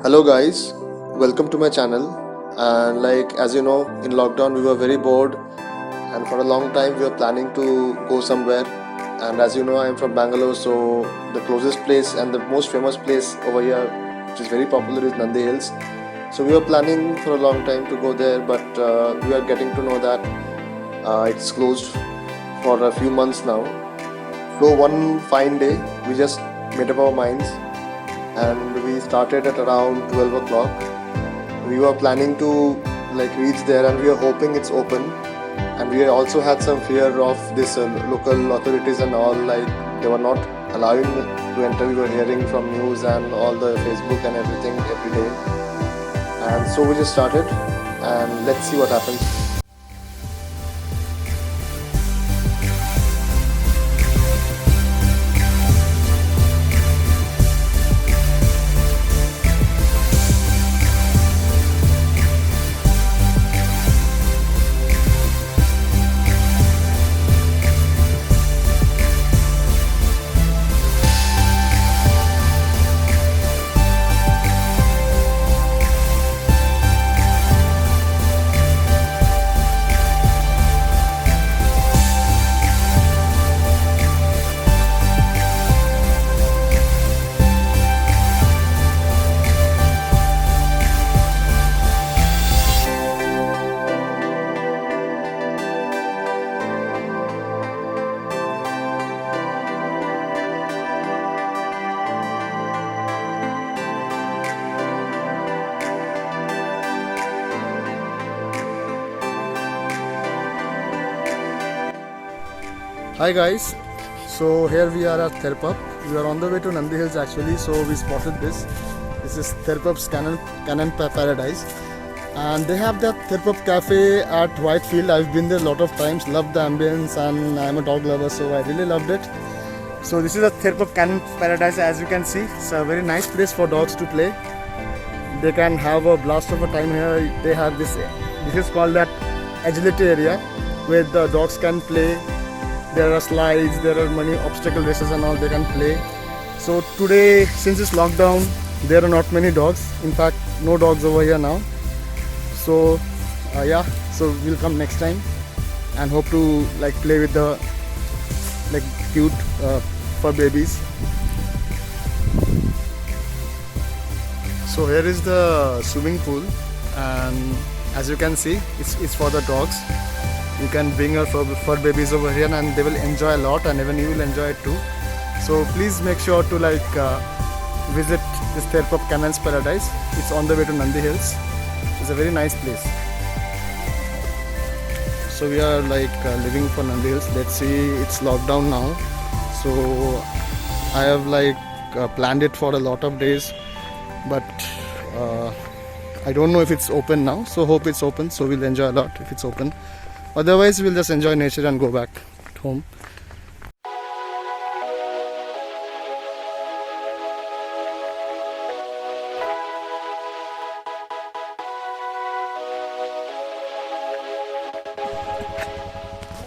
Hello guys, welcome to my channel. And like as you know, in lockdown we were very bored, and for a long time we were planning to go somewhere. And as you know, I am from Bangalore, so the closest place and the most famous place over here, which is very popular, is Nandi Hills. So we were planning for a long time to go there, but we are getting to know that it's closed for a few months now. So one fine day, we just made up our minds and we started at around 12 o'clock. We were planning to reach there, and we were hoping it's open. And we also had some fear of this local authorities and all, like they were not allowing to enter. We were hearing from news and all the Facebook and everything every day. And so we just started, and let's see what happens. Hi guys, so here we are at Therpup. We are on the way to Nandi Hills actually, so we spotted this. This is Therpup's Cannon Paradise, and they have that Therpup cafe at Whitefield. I've been there a lot of times, loved the ambience, and I'm a dog lover, so I really loved it. So this is a Therpup Cannon Paradise. As you can see, it's a very nice place for dogs to play. They can have a blast of a time here. They have this is called that agility area where the dogs can play. There are slides, there are many obstacle races and all they can play. So today, since it's lockdown, there are not many dogs. In fact, no dogs over here now. So yeah, so we'll come next time and hope to play with the cute fur babies. So here is the swimming pool, and as you can see, it's for the dogs. You can bring your fur babies over here and they will enjoy a lot, and even you will enjoy it too. So please make sure to visit this Therpup Cannon's Paradise. It's on the way to Nandi Hills. It's a very nice place. So we are leaving for Nandi Hills. Let's see, it's locked down now. So I have planned it for a lot of days, but I don't know if it's open now. So hope it's open. So we'll enjoy a lot if it's open. Otherwise, we'll just enjoy nature and go back home.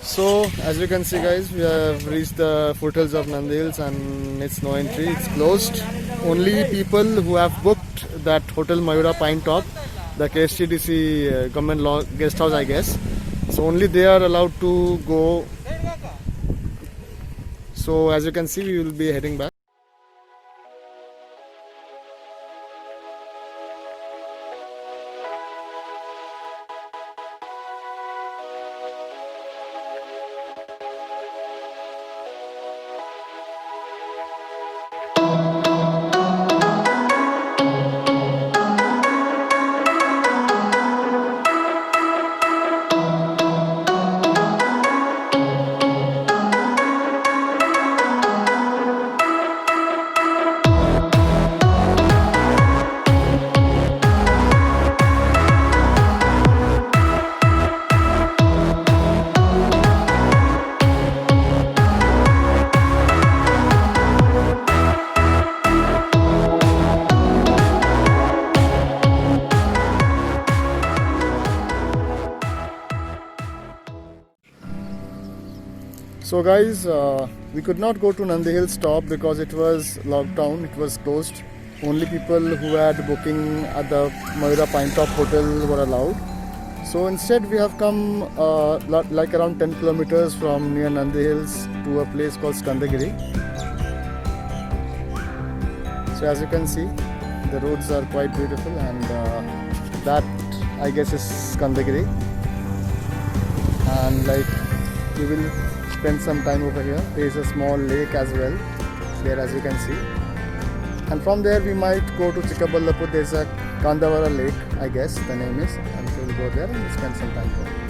So, as you can see guys, we have reached the foothills of Nandi Hills and it's no entry, it's closed. Only people who have booked that Hotel Mayura Pine Top, the KSTDC government law guest house I guess. So only they are allowed to go. So as you can see, we will be heading back. So guys, we could not go to Nandi Hills top because it was locked down, it was closed. only people who had booking at the Mayura Pine Top Hotel were allowed. So instead we have come like around 10 kilometers from near Nandi Hills to a place called Skandagiri. So as you can see, the roads are quite beautiful, and that I guess is Skandagiri. And like we will spend some time over here. There is a small lake as well there, as you can see. And from there we might go to Chikkaballapur. There's a Kandavara lake, I guess the name is, and we'll go there and spend some time there.